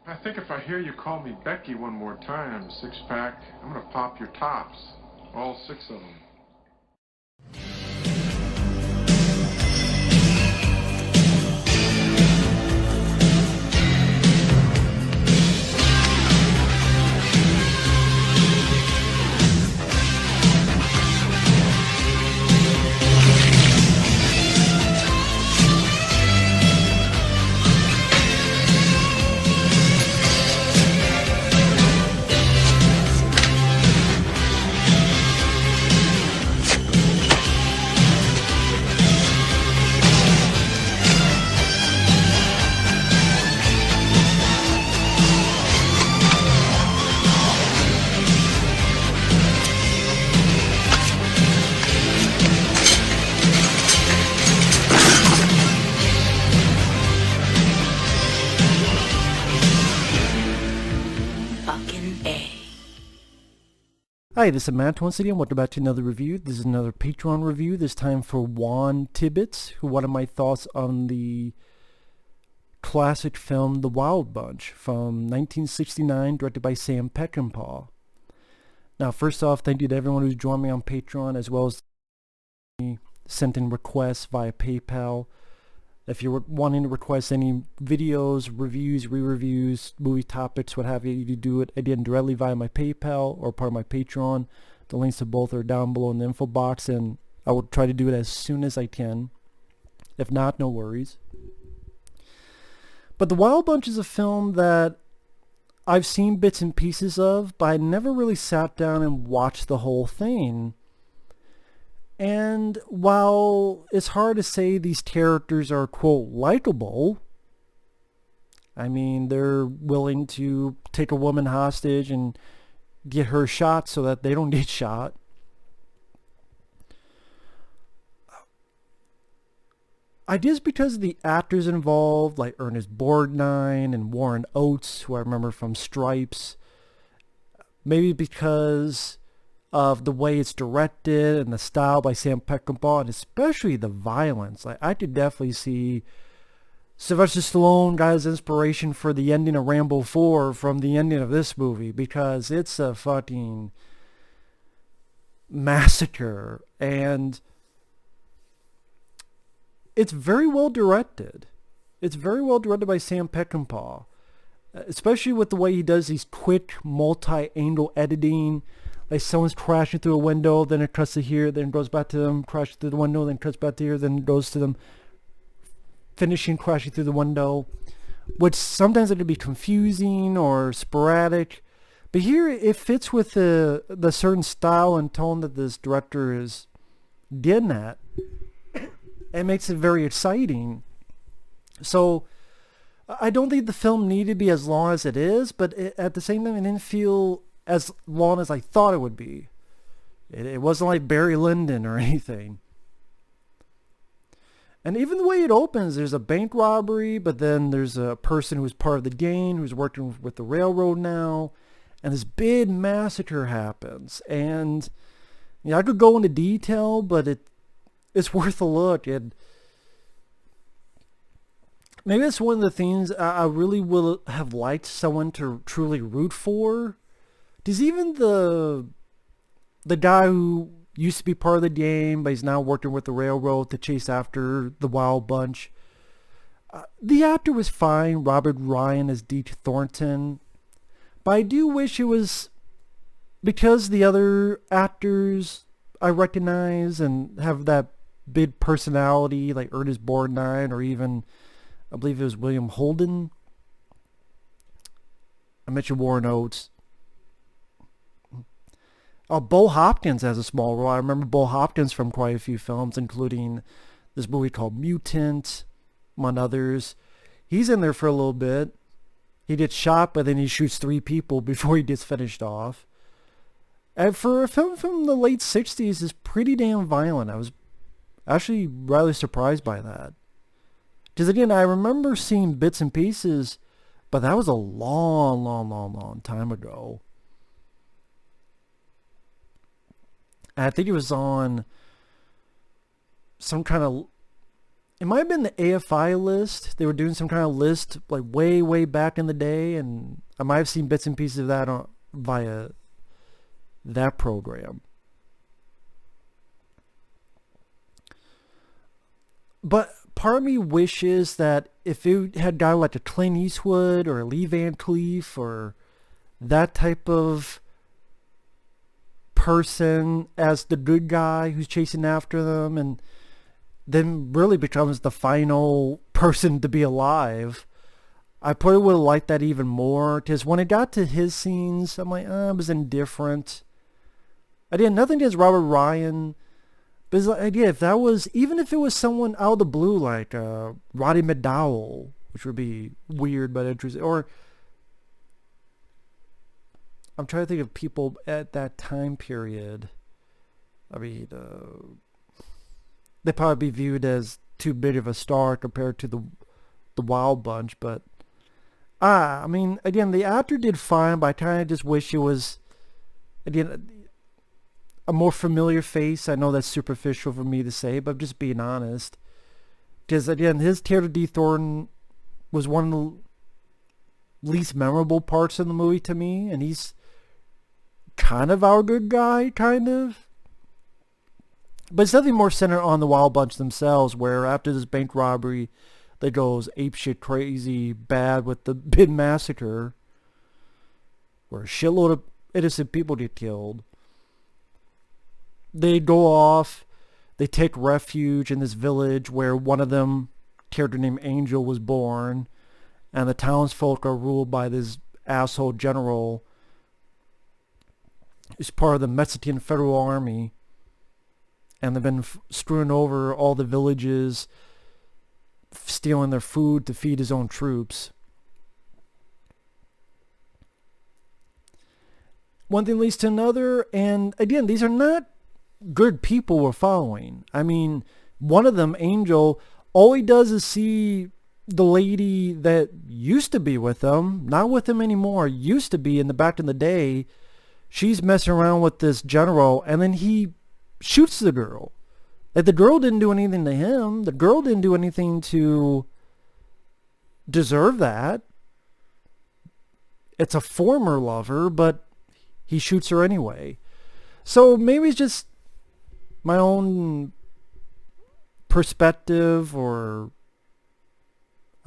I think if I hear you call me Becky one more time, six-pack, I'm gonna pop your tops. All six of them. Hi, this is Matt once again. Welcome back to another review. This is another Patreon review, this time for Juan Tibbets, who wanted my thoughts on the classic film The Wild Bunch from 1969, directed by Sam Peckinpah. Now, first off, thank you to everyone who's joined me on Patreon, as well as sent in requests via PayPal. If you're wanting to request any videos, reviews, re-reviews, movie topics, what have you, you can do it again directly via my PayPal or part of my Patreon. The links to both are down below in the info box, and I will try to do it as soon as I can. If not, no worries. But The Wild Bunch is a film that I've seen bits and pieces of, but I never really sat down and watched the whole thing. And while it's hard to say these characters are, quote, likable, I mean, they're willing to take a woman hostage and get her shot so that they don't get shot. I guess because of the actors involved, like Ernest Borgnine and Warren Oates, who I remember from Stripes, maybe because of the way it's directed and the style by Sam Peckinpah, and especially the violence. Like, I could definitely see Sylvester Stallone got his inspiration for the ending of Rambo 4 from the ending of this movie, because it's a fucking massacre, and it's very well directed. It's very well directed by Sam Peckinpah, especially with the way he does these quick multi-angle editing. Like, someone's crashing through a window, then it cuts to here, then it goes back to them, crashing through the window, then cuts back to here, then it goes to them finishing crashing through the window, which sometimes it can be confusing or sporadic. But here it fits with the certain style and tone that this director is getting at. It makes it very exciting. So I don't think the film needed to be as long as it is, but at the same time, it didn't feel as long as I thought it would be. It wasn't like Barry Lyndon or anything. And even the way it opens, there's a bank robbery, but then there's a person who's part of the gang who's working with the railroad now, and this big massacre happens. And you know, I could go into detail, but it's worth a look. And maybe that's one of the things I really would have liked someone to truly root for. Because even the guy who used to be part of the game, but he's now working with the railroad to chase after the Wild Bunch, the actor was fine, Robert Ryan as Deke Thornton. But I do wish it was, because the other actors I recognize and have that big personality, like Ernest Borgnine, or even, I believe it was William Holden. I mentioned Warren Oates. Bo Hopkins has a small role. I remember Bo Hopkins from quite a few films, including this movie called Mutant, among others. He's in there for a little bit. He gets shot, but then he shoots 3 people before he gets finished off. And for a film from the late 60s, it's pretty damn violent. I was actually rather surprised by that. Because again, I remember seeing bits and pieces, but that was a long time ago. I think it was on some kind of it might have been the AFI list. They were doing some kind of list like way, way back in the day, and I might have seen bits and pieces of that via that program. But part of me wishes that if it had got like a Clint Eastwood or a Lee Van Cleef or that type of person as the good guy who's chasing after them and then really becomes the final person to be alive, I probably would have liked that even more, because when it got to his scenes, I'm like, I was indifferent. I did nothing against Robert Ryan, but it's like, yeah, if that was, even if it was someone out of the blue like Roddy McDowell, which would be weird but interesting, or I'm trying to think of people at that time period. I mean, they'd probably be viewed as too big of a star compared to the Wild Bunch, but I mean, again, the actor did fine, but I kind of just wish it was, again, a more familiar face. I know that's superficial for me to say, but I'm just being honest. Because, again, his Tear D. Thornton was one of the least memorable parts of the movie to me, and he's kind of our good guy, kind of. But it's nothing more centered on the Wild Bunch themselves, where after this bank robbery, they goes apeshit crazy bad with the Bin Massacre, where a shitload of innocent people get killed. They go off, they take refuge in this village where one of them, character named Angel, was born, and the townsfolk are ruled by this asshole general who's part of the Mexican Federal Army, and they've been screwing over all the villages, stealing their food to feed his own troops. One thing leads to another, and again, these are not good people we're following. I mean, one of them, Angel, all he does is see the lady that used to be with him, not with him anymore, used to be in the back in the day. She's messing around with this general, and then he shoots the girl. Like, the girl didn't do anything to him. The girl didn't do anything to deserve that. It's a former lover, but he shoots her anyway. So maybe it's just my own perspective, or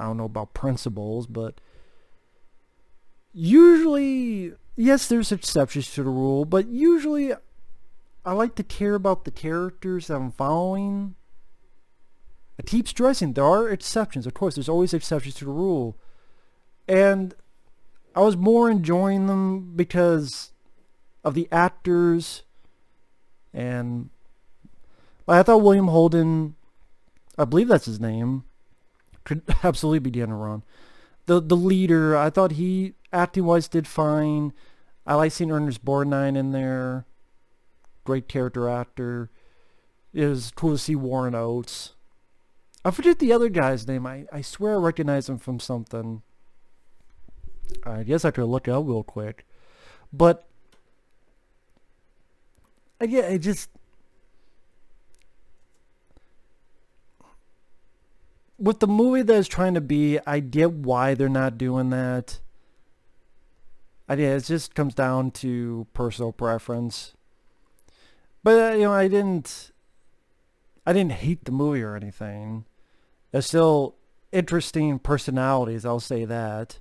I don't know about principles, but usually, yes, there's exceptions to the rule, but usually I like to care about the characters that I'm following. I keep stressing there are exceptions. Of course, there's always exceptions to the rule. And I was more enjoying them because of the actors. And I thought William Holden, I believe that's his name, could absolutely be Deanna Ron. The leader, I thought he, acting-wise, did fine. I like seeing Ernest Borgnine in there. Great character actor. It was cool to see Warren Oates. I forget the other guy's name. I swear I recognize him from something. I guess I could look it up real quick. But yeah, it just, with the movie that it's trying to be, I get why they're not doing that. It just comes down to personal preference. But I didn't hate the movie or anything. There's still interesting personalities, I'll say that.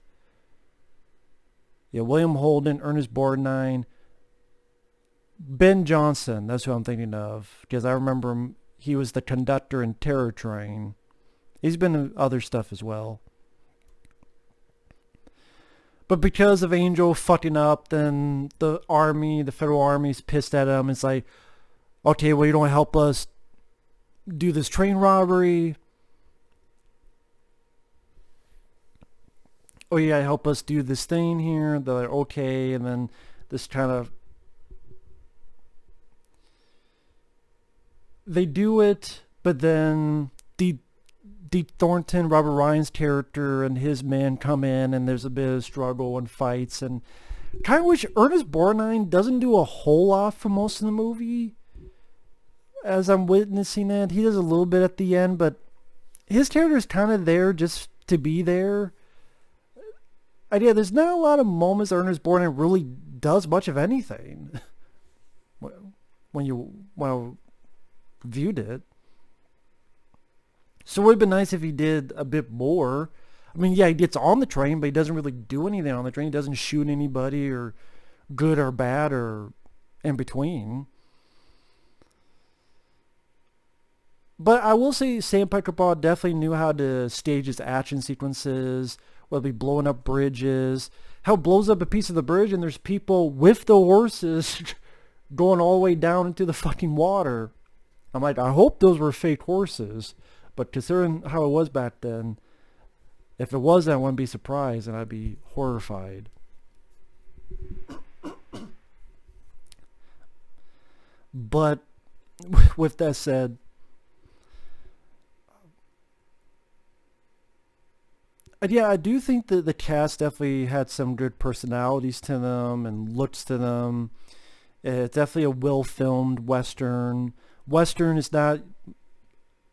William Holden, Ernest Borgnine, Ben Johnson, that's who I'm thinking of, because I remember him, he was the conductor in Terror Train. He's been in other stuff as well. But because of Angel fucking up, then the army, the federal army's pissed at him. It's like, okay, well, you don't help us do this train robbery. Oh, yeah, help us do this thing here. They're like, okay, and then this kind of, they do it, but then Deep Thornton, Robert Ryan's character, and his men come in, and there's a bit of struggle and fights, and kind of wish Ernest Borgnine doesn't do a whole lot for most of the movie. As I'm witnessing it, he does a little bit at the end, but his character is kind of there just to be there. Yeah, there's not a lot of moments Ernest Borgnine really does much of anything when I viewed it. So it would have been nice if he did a bit more. I mean, yeah, he gets on the train, but he doesn't really do anything on the train. He doesn't shoot anybody, or good or bad or in between. But I will say Sam Peckinpah definitely knew how to stage his action sequences, whether it be blowing up bridges, how it blows up a piece of the bridge and there's people with the horses going all the way down into the fucking water. I'm like, I hope those were fake horses. But considering how it was back then, if it was, I wouldn't be surprised and I'd be horrified. But with that said, yeah, I do think that the cast definitely had some good personalities to them and looks to them. It's definitely a well-filmed Western. Western is not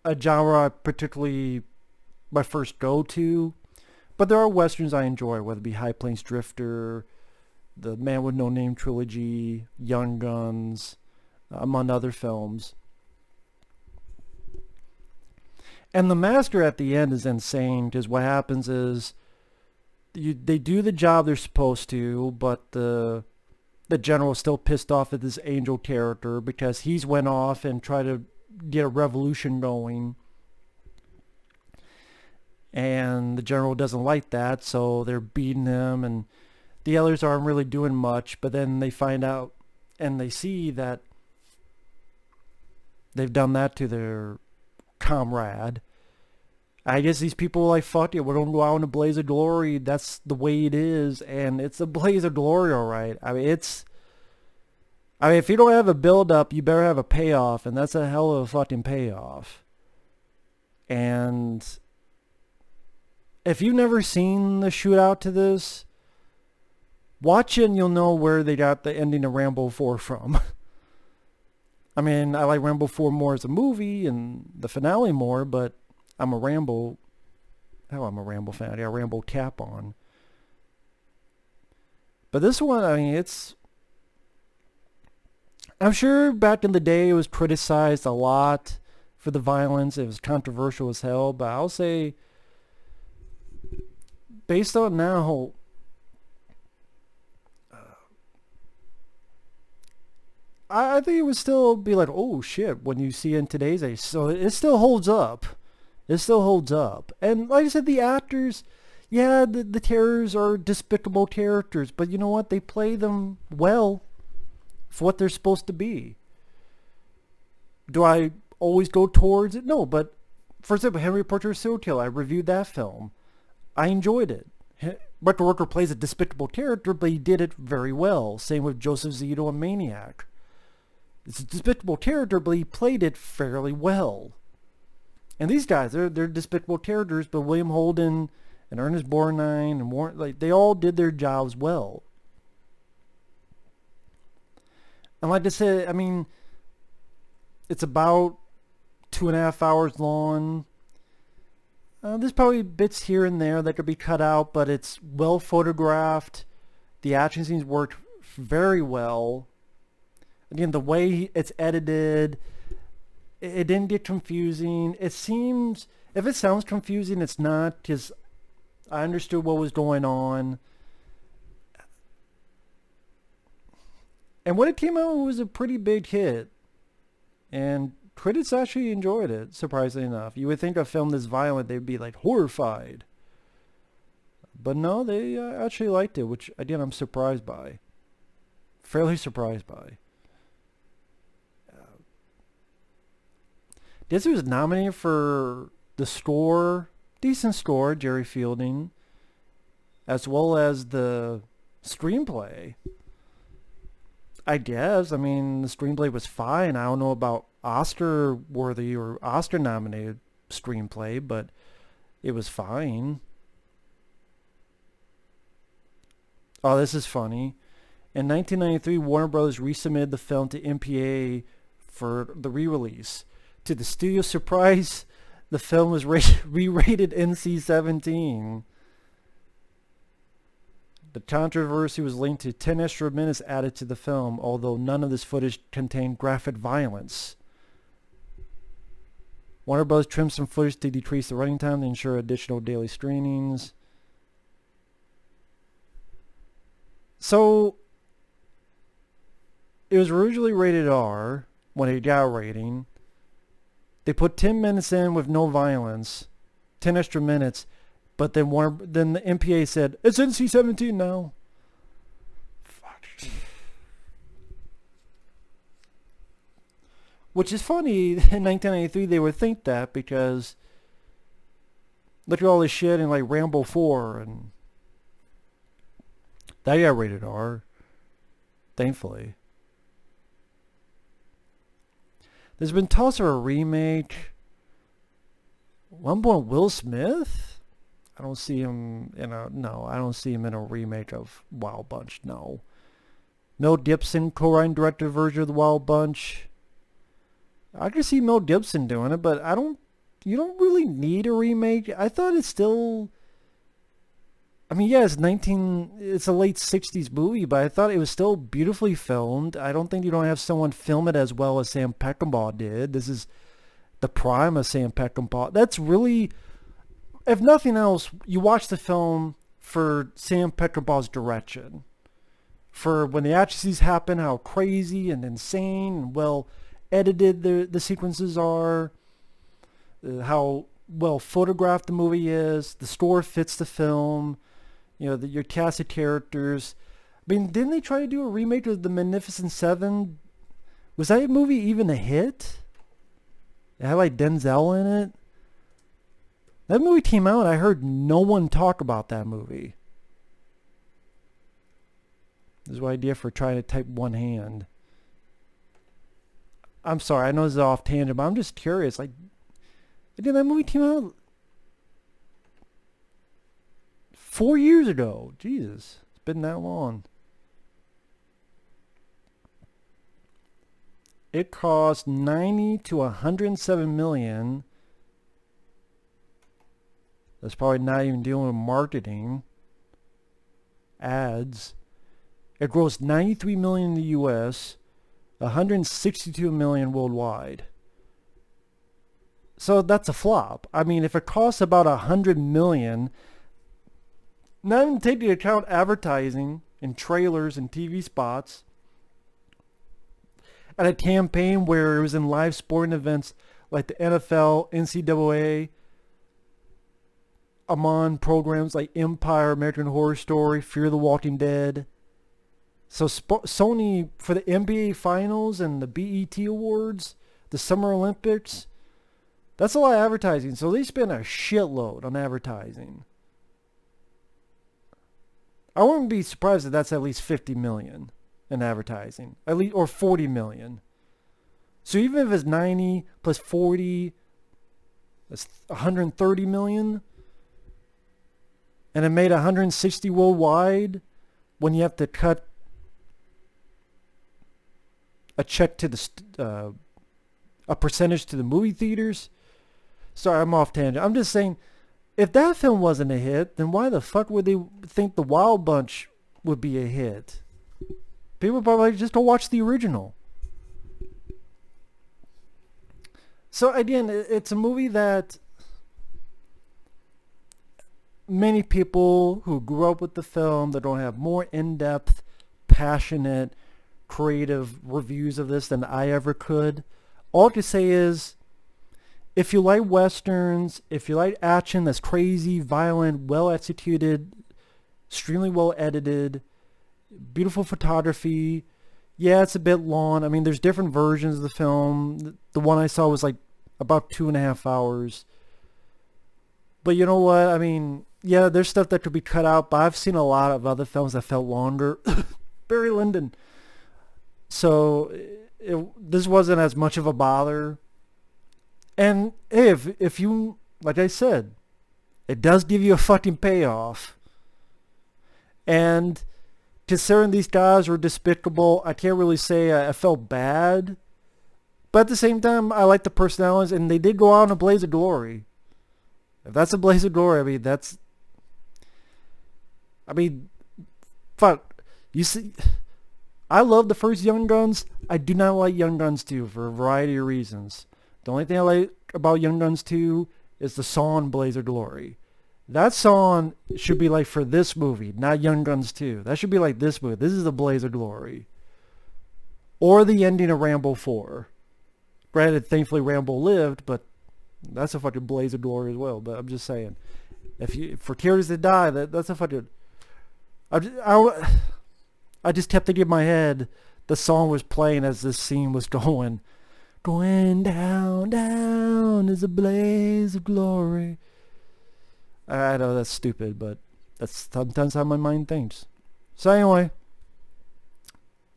a genre I particularly my first go-to, but there are Westerns I enjoy, whether it be High Plains Drifter, the Man with No Name trilogy, Young Guns, among other films. And the master at the end is insane, because what happens is they do the job they're supposed to, but the general is still pissed off at this Angel character because he's went off and tried to get a revolution going. And the general doesn't like that, so they're beating him, and the others aren't really doing much. But then they find out and they see that they've done that to their comrade. I guess these people are like, fuck it, we're going to go out in a blaze of glory. That's the way it is, and it's a blaze of glory, all right. I mean, if you don't have a build-up, you better have a payoff, and that's a hell of a fucking payoff. And if you've never seen the shootout to this, watch it and you'll know where they got the ending of Rambo 4 from. I mean, I like Rambo 4 more as a movie and the finale more, but I'm a Rambo fan. I got a Rambo cap on. But this one, I mean, I'm sure back in the day it was criticized a lot for the violence. It was controversial as hell, but I'll say, based on now, I think it would still be like, oh shit, when you see it in today's age. So it still holds up. It still holds up. And like I said, the actors, yeah, the terrors are despicable characters, but you know what? They play them well for what they're supposed to be. Do I always go towards it? No, but for example, Henry Portrait of a Serial Killer, I reviewed that film. I enjoyed it. Michael Rooker plays a despicable character, but he did it very well. Same with Joseph Zito in Maniac. It's a despicable character, but he played it fairly well. And these guys, they're despicable characters, but William Holden and Ernest Borgnine and Warren, like, they all did their jobs well. And like I said, I mean, it's about 2.5 hours long. There's probably bits here and there that could be cut out, but it's well photographed. The action scenes worked very well. Again, the way it's edited, it didn't get confusing. It seems, if it sounds confusing, it's not, because I understood what was going on. And when it came out, it was a pretty big hit. And critics actually enjoyed it, surprisingly enough. You would think a film this violent, they'd be like horrified. But no, they actually liked it, which again, I'm surprised by. Fairly surprised by. This was nominated for the score, decent score, Jerry Fielding, as well as the screenplay. I guess. I mean, the screenplay was fine. I don't know about Oscar-worthy or Oscar-nominated screenplay, but it was fine. Oh, this is funny. In 1993, Warner Brothers resubmitted the film to MPA for the re-release. To the studio's surprise, the film was re-rated NC-17. The controversy was linked to 10 extra minutes added to the film, although none of this footage contained graphic violence. Warner Bros. Trimmed some footage to decrease the running time to ensure additional daily screenings. So, it was originally rated R when it got a rating. They put 10 minutes in with no violence, 10 extra minutes, but then the MPA said, it's NC-17 now. Fuck. Which is funny, in 1993 they would think that, because look at all this shit in like Rambo 4, and that got rated R, thankfully. There's been talks of a remake. One point, Will Smith? I don't see him in a, no, I don't see him in a remake of Wild Bunch, no. Mel Gibson co-writing directed version of the Wild Bunch. I can see Mel Gibson doing it, but you don't really need a remake. I thought it's still, I mean, yeah, it's a late 60s movie, but I thought it was still beautifully filmed. I don't think you don't have someone film it as well as Sam Peckinpah did. This is the prime of Sam Peckinpah. That's really, if nothing else, you watch the film for Sam Peckinpah's direction. For when the actions happen, how crazy and insane and well edited the sequences are, how well photographed the movie is, the story fits the film, you know, your cast of characters. I mean, didn't they try to do a remake of The Magnificent Seven? Was that movie even a hit? It had like Denzel in it. That movie came out, I heard no one talk about that movie. This is my idea for trying to type one hand. I'm sorry, I know this is off tangent, but I'm just curious. Like, did that movie came out 4 years ago? Jesus, it's been that long. It cost 90 to 107 million. That's probably not even dealing with marketing, ads. It grossed 93 million in the US, 162 million worldwide. So that's a flop. I mean, if it costs about 100 million, not even taking into account advertising and trailers and TV spots, at a campaign where it was in live sporting events like the NFL, NCAA, among programs like Empire, American Horror Story, Fear the Walking Dead. So Sony, for the NBA Finals and the BET Awards, the Summer Olympics, that's a lot of advertising. So they spend a shitload on advertising. I wouldn't be surprised if that's at least 50 million in advertising, at least, or 40 million. So even if it's 90 plus 40, that's 130 million. And it made 160 worldwide, when you have to cut a check to the a percentage to the movie theaters. Sorry, I'm off tangent. I'm just saying, if that film wasn't a hit, then why the fuck would they think The Wild Bunch would be a hit? People probably just don't watch the original. So again, it's a movie that many people who grew up with the film, that don't have more in-depth, passionate, creative reviews of this than I ever could. All I can say is, if you like westerns, if you like action that's crazy, violent, well executed, extremely well edited, beautiful photography, yeah, it's a bit long. I mean, there's different versions of the film. The one I saw was like about 2.5 hours. But you know what? I mean, yeah, there's stuff that could be cut out, but I've seen a lot of other films that felt longer. Barry Lyndon. So this wasn't as much of a bother. And hey, if you, like I said, it does give you a fucking payoff. And considering these guys were despicable, I can't really say I felt bad But at the same time, I like the personalities, and they did go out in a blaze of glory. If that's a blaze of glory, I mean, that's... I mean, fuck. You see, I love the first Young Guns. I do not like Young Guns 2 for a variety of reasons. The only thing I like about Young Guns 2 is the song Blaze of Glory. That song should be like for this movie, not Young Guns 2. That should be like this movie. This is the Blaze of Glory. Or the ending of Rambo 4. Granted, thankfully Rambo lived, but that's a fucking blaze of glory as well. But I'm just saying, for Tears to Die, that's a fucking... I just kept thinking in my head, the song was playing as this scene was going. Going down, down is a blaze of glory. I know that's stupid, but that's sometimes how my mind thinks. So anyway,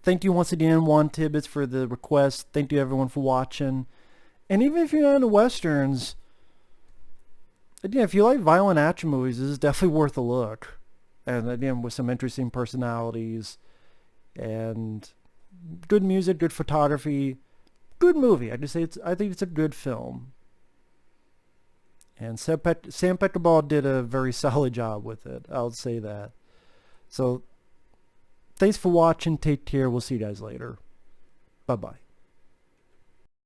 thank you once again, Juan Tibbets, for the request. Thank you everyone for watching. And even if you're not into westerns, again, if you like violent action movies, this is definitely worth a look. And again, with some interesting personalities and good music, good photography, good movie. I think it's a good film. And Sam Peckinpah did a very solid job with it. I'll say that. So, thanks for watching. Take care. We'll see you guys later. Bye-bye.